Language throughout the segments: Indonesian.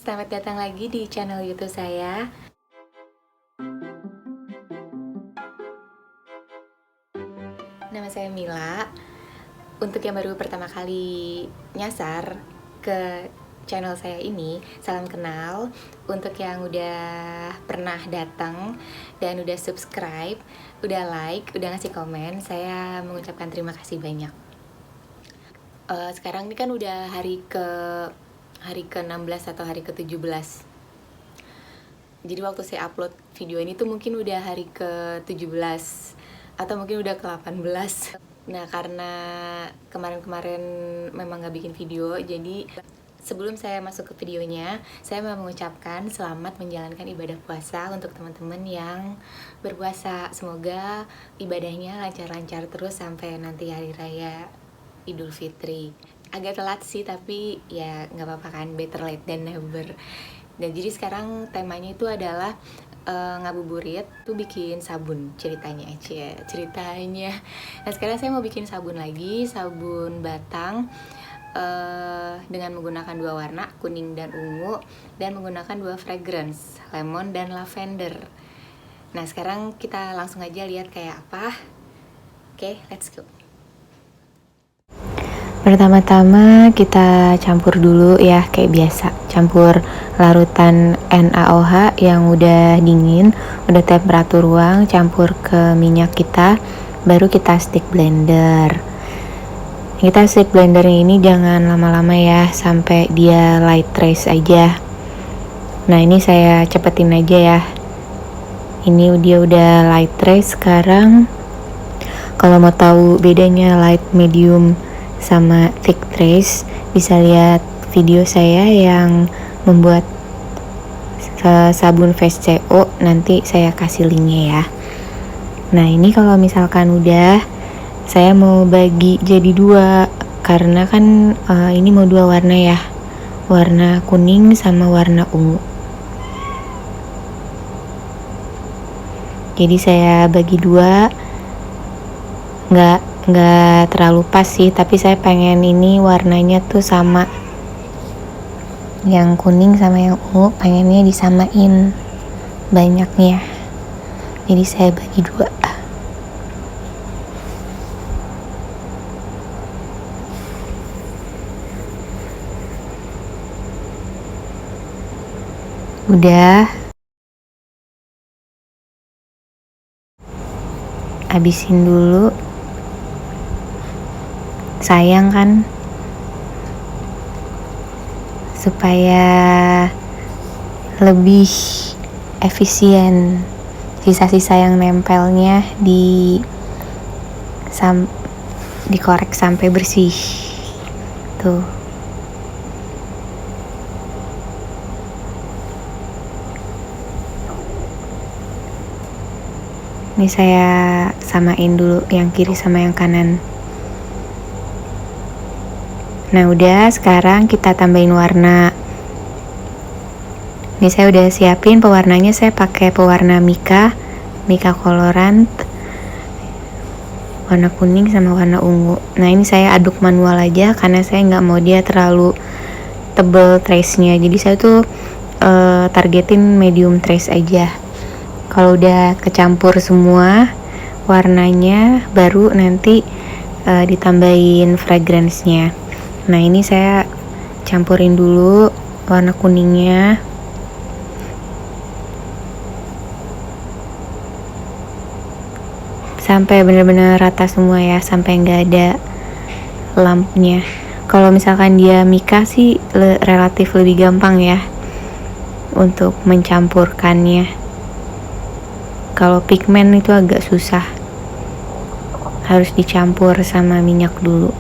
selamat datang lagi di channel YouTube saya. Nama saya Mila. Untuk yang baru pertama kali nyasar ke channel saya ini, salam kenal. Untuk yang udah pernah datang dan udah subscribe, udah like, udah ngasih komen, saya mengucapkan terima kasih banyak. Sekarang ini kan udah hari ke-16 atau hari ke-17. Jadi waktu saya upload video ini tuh mungkin udah hari ke-17 atau mungkin udah ke-18. Nah, karena kemarin-kemarin memang gak bikin video, jadi sebelum saya masuk ke videonya, saya mau mengucapkan selamat menjalankan ibadah puasa untuk teman-teman yang berpuasa. Semoga ibadahnya lancar-lancar terus sampai nanti hari raya Idul Fitri. Agak telat sih, tapi ya nggak apa-apa kan, better late than never. Dan jadi sekarang temanya itu adalah ngabuburit tuh bikin sabun, ceritanya. Nah, sekarang saya mau bikin sabun lagi, sabun batang dengan menggunakan 2 warna, kuning dan ungu, dan menggunakan 2 fragrance, lemon dan lavender. Nah, sekarang kita langsung aja lihat kayak apa. Oke, let's go. Pertama-tama kita campur dulu ya, kayak biasa. Campur larutan NaOH yang udah dingin, udah temperatur ruang, campur ke minyak kita, baru kita stick blender. Kita stick blendernya ini jangan lama-lama ya, sampai dia light trace aja. Nah, ini saya cepetin aja ya. Ini dia udah light trace sekarang. Kalau mau tahu bedanya light, medium, sama thick trace, bisa lihat video saya yang membuat sabun face CO, nanti saya kasih linknya ya. Nah, ini kalau misalkan udah, saya mau bagi jadi 2 karena kan ini mau 2 warna ya, warna kuning sama warna ungu. Jadi saya bagi 2, nggak terlalu pas sih, tapi saya pengen ini warnanya tuh sama, yang kuning sama yang ungu pengennya disamain banyaknya, jadi saya bagi 2. Udah, habisin dulu. Sayang kan, supaya lebih efisien sisa-sisa yang nempelnya dikorek sampai bersih tuh. Ini saya samain dulu yang kiri sama yang kanan. Nah, udah, sekarang kita tambahin warna. Ini saya udah siapin pewarnanya, saya pakai pewarna Mika Colorant, warna kuning sama warna ungu. Nah, ini saya aduk manual aja karena saya nggak mau dia terlalu tebel trace-nya. Jadi saya tuh targetin medium trace aja. Kalau udah kecampur semua warnanya, baru nanti ditambahin fragrance-nya. Nah, ini saya campurin dulu warna kuningnya. Sampai bener-bener rata semua ya, sampai nggak ada lampnya. Kalau misalkan dia Mika sih relatif lebih gampang ya untuk mencampurkannya. Kalau pigmen itu agak susah, harus dicampur sama minyak dulu.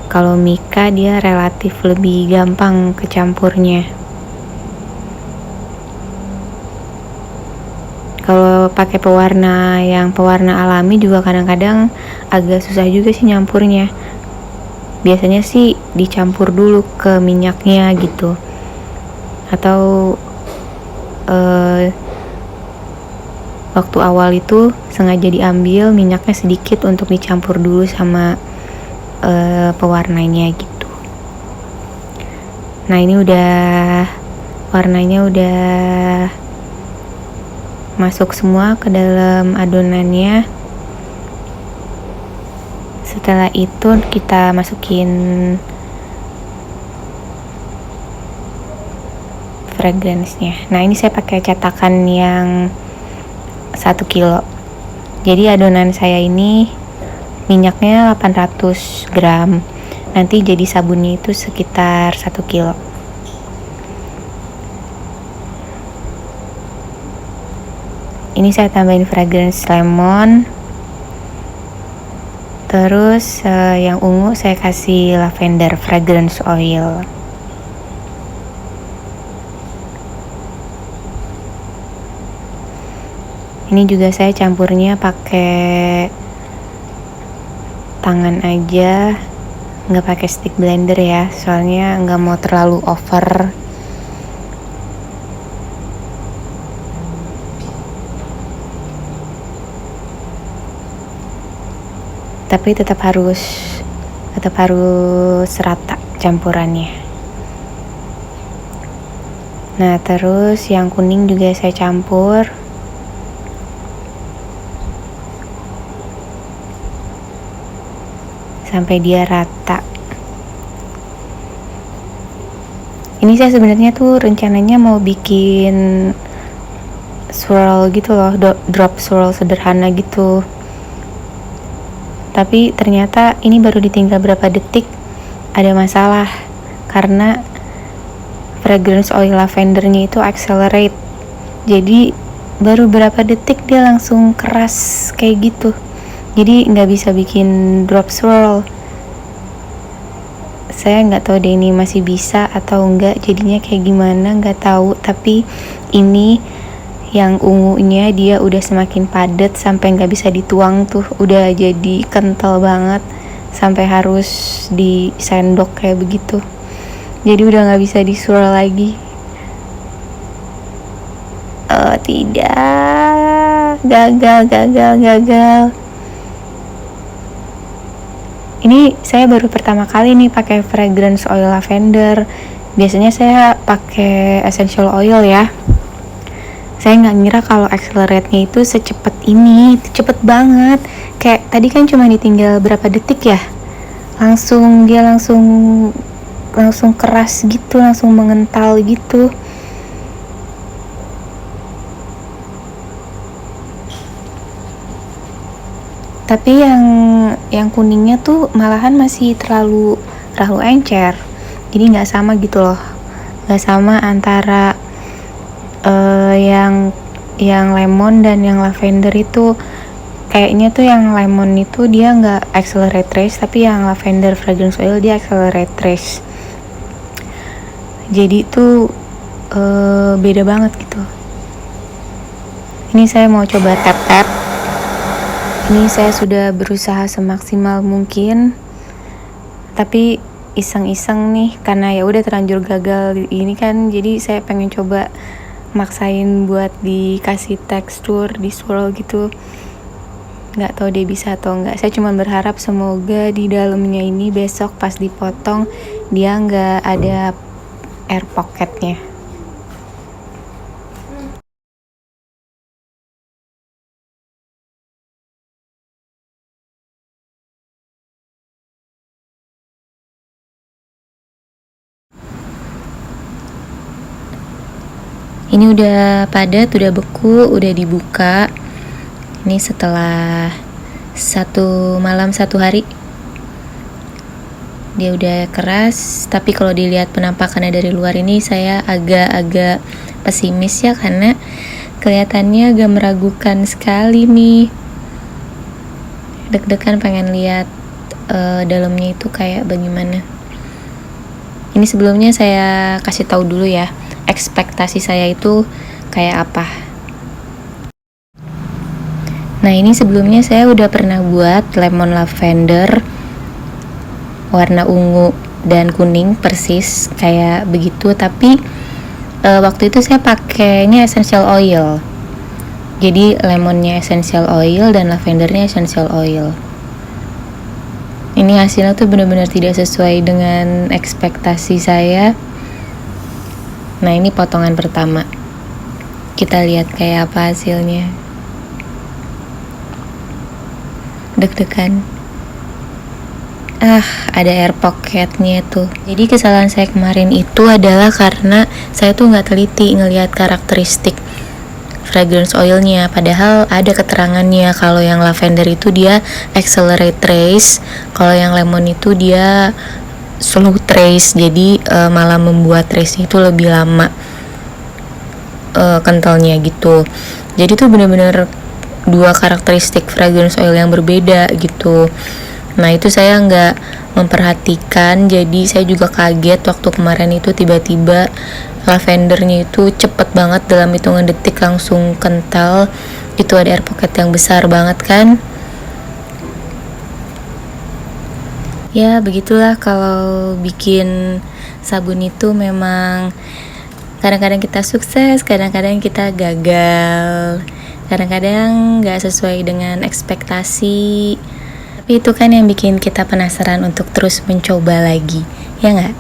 Kalau Mika dia relatif lebih gampang kecampurnya. Kalau pakai pewarna alami juga kadang-kadang agak susah juga sih nyampurnya. Biasanya sih dicampur dulu ke minyaknya gitu. Atau waktu awal itu sengaja diambil minyaknya sedikit untuk dicampur dulu sama pewarnanya gitu. Nah, ini udah warnanya udah masuk semua ke dalam adonannya. Setelah itu kita masukin fragrance-nya. Nah, ini saya pakai cetakan yang 1 kilo. Jadi adonan saya ini minyaknya 800 gram. Nanti jadi sabunnya itu sekitar 1 kilo. Ini saya tambahin fragrance lemon. Terus yang ungu saya kasih lavender fragrance oil. Ini juga saya campurnya pakai tangan aja, nggak pakai stick blender ya, soalnya nggak mau terlalu over. Tapi tetap harus rata campurannya. Nah, terus yang kuning juga saya campur. Sampai dia rata. Ini saya sebenarnya tuh rencananya mau bikin swirl gitu loh, drop swirl sederhana gitu. Tapi ternyata ini baru ditinggal berapa detik ada masalah karena fragrance oil lavendernya itu accelerate. Jadi baru berapa detik dia langsung keras kayak gitu. Jadi nggak bisa bikin drop swirl. Saya nggak tahu deh ini masih bisa atau enggak, jadinya kayak gimana nggak tahu. Tapi ini yang ungunya dia udah semakin padat sampai nggak bisa dituang tuh, udah jadi kental banget sampai harus disendok kayak begitu. Jadi udah nggak bisa diswirl lagi. Tidak, gagal. Ini saya baru pertama kali nih pakai fragrance oil lavender. Biasanya saya pakai essential oil ya. Saya nggak ngira kalau accelerate-nya itu secepat ini, cepet banget. Kayak tadi kan cuma ditinggal berapa detik ya, langsung keras gitu, langsung mengental gitu. Tapi yang kuningnya tuh malahan masih terlalu encer. Jadi nggak sama gitu loh, nggak sama antara yang lemon dan yang lavender itu. Kayaknya tuh yang lemon itu dia nggak accelerate trace, tapi yang lavender fragrance oil dia accelerate trace. Jadi tuh beda banget gitu. Ini saya mau coba tap. Ini saya sudah berusaha semaksimal mungkin, tapi iseng-iseng nih karena ya udah terlanjur gagal ini kan, jadi saya pengen coba maksain buat dikasih tekstur di swirl gitu. Nggak tahu dia bisa atau enggak. Saya cuma berharap semoga di dalamnya ini besok pas dipotong dia nggak ada air pocketnya. Ini udah padat, udah beku, udah dibuka. Ini setelah 1 malam 1 hari. Dia udah keras, tapi kalau dilihat penampakannya dari luar ini saya agak pesimis ya, karena kelihatannya agak meragukan sekali nih. Deg-degan pengen lihat dalamnya itu kayak bagaimana. Ini sebelumnya saya kasih tahu dulu ya, ekspektasi saya itu kayak apa. Nah, ini sebelumnya saya udah pernah buat lemon lavender warna ungu dan kuning persis kayak begitu, tapi waktu itu saya pakai ini essential oil. Jadi lemonnya essential oil dan lavendernya essential oil. Ini hasilnya tuh benar-benar tidak sesuai dengan ekspektasi saya. Nah, ini potongan pertama. Kita lihat kayak apa hasilnya. Deg-degan. Ada air pocketnya tuh. Jadi kesalahan saya kemarin itu adalah karena saya tuh nggak teliti ngelihat karakteristik fragrance oilnya. Padahal ada keterangannya kalau yang lavender itu dia accelerate trace, kalau yang lemon itu dia slow trace. Jadi malah membuat trace itu lebih lama kentalnya gitu. Jadi tuh bener-bener dua karakteristik fragrance oil yang berbeda gitu. Nah, itu saya nggak memperhatikan, jadi saya juga kaget waktu kemarin itu tiba-tiba lavendernya itu cepet banget, dalam hitungan detik langsung kental. Itu ada air pocket yang besar banget kan. Ya begitulah kalau bikin sabun itu, memang kadang-kadang kita sukses, kadang-kadang kita gagal, kadang-kadang nggak sesuai dengan ekspektasi. Tapi itu kan yang bikin kita penasaran untuk terus mencoba lagi, ya nggak?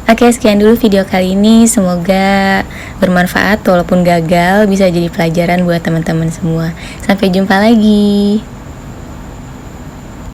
Oke, sekian dulu video kali ini. Semoga bermanfaat, walaupun gagal bisa jadi pelajaran buat teman-teman semua. Sampai jumpa lagi.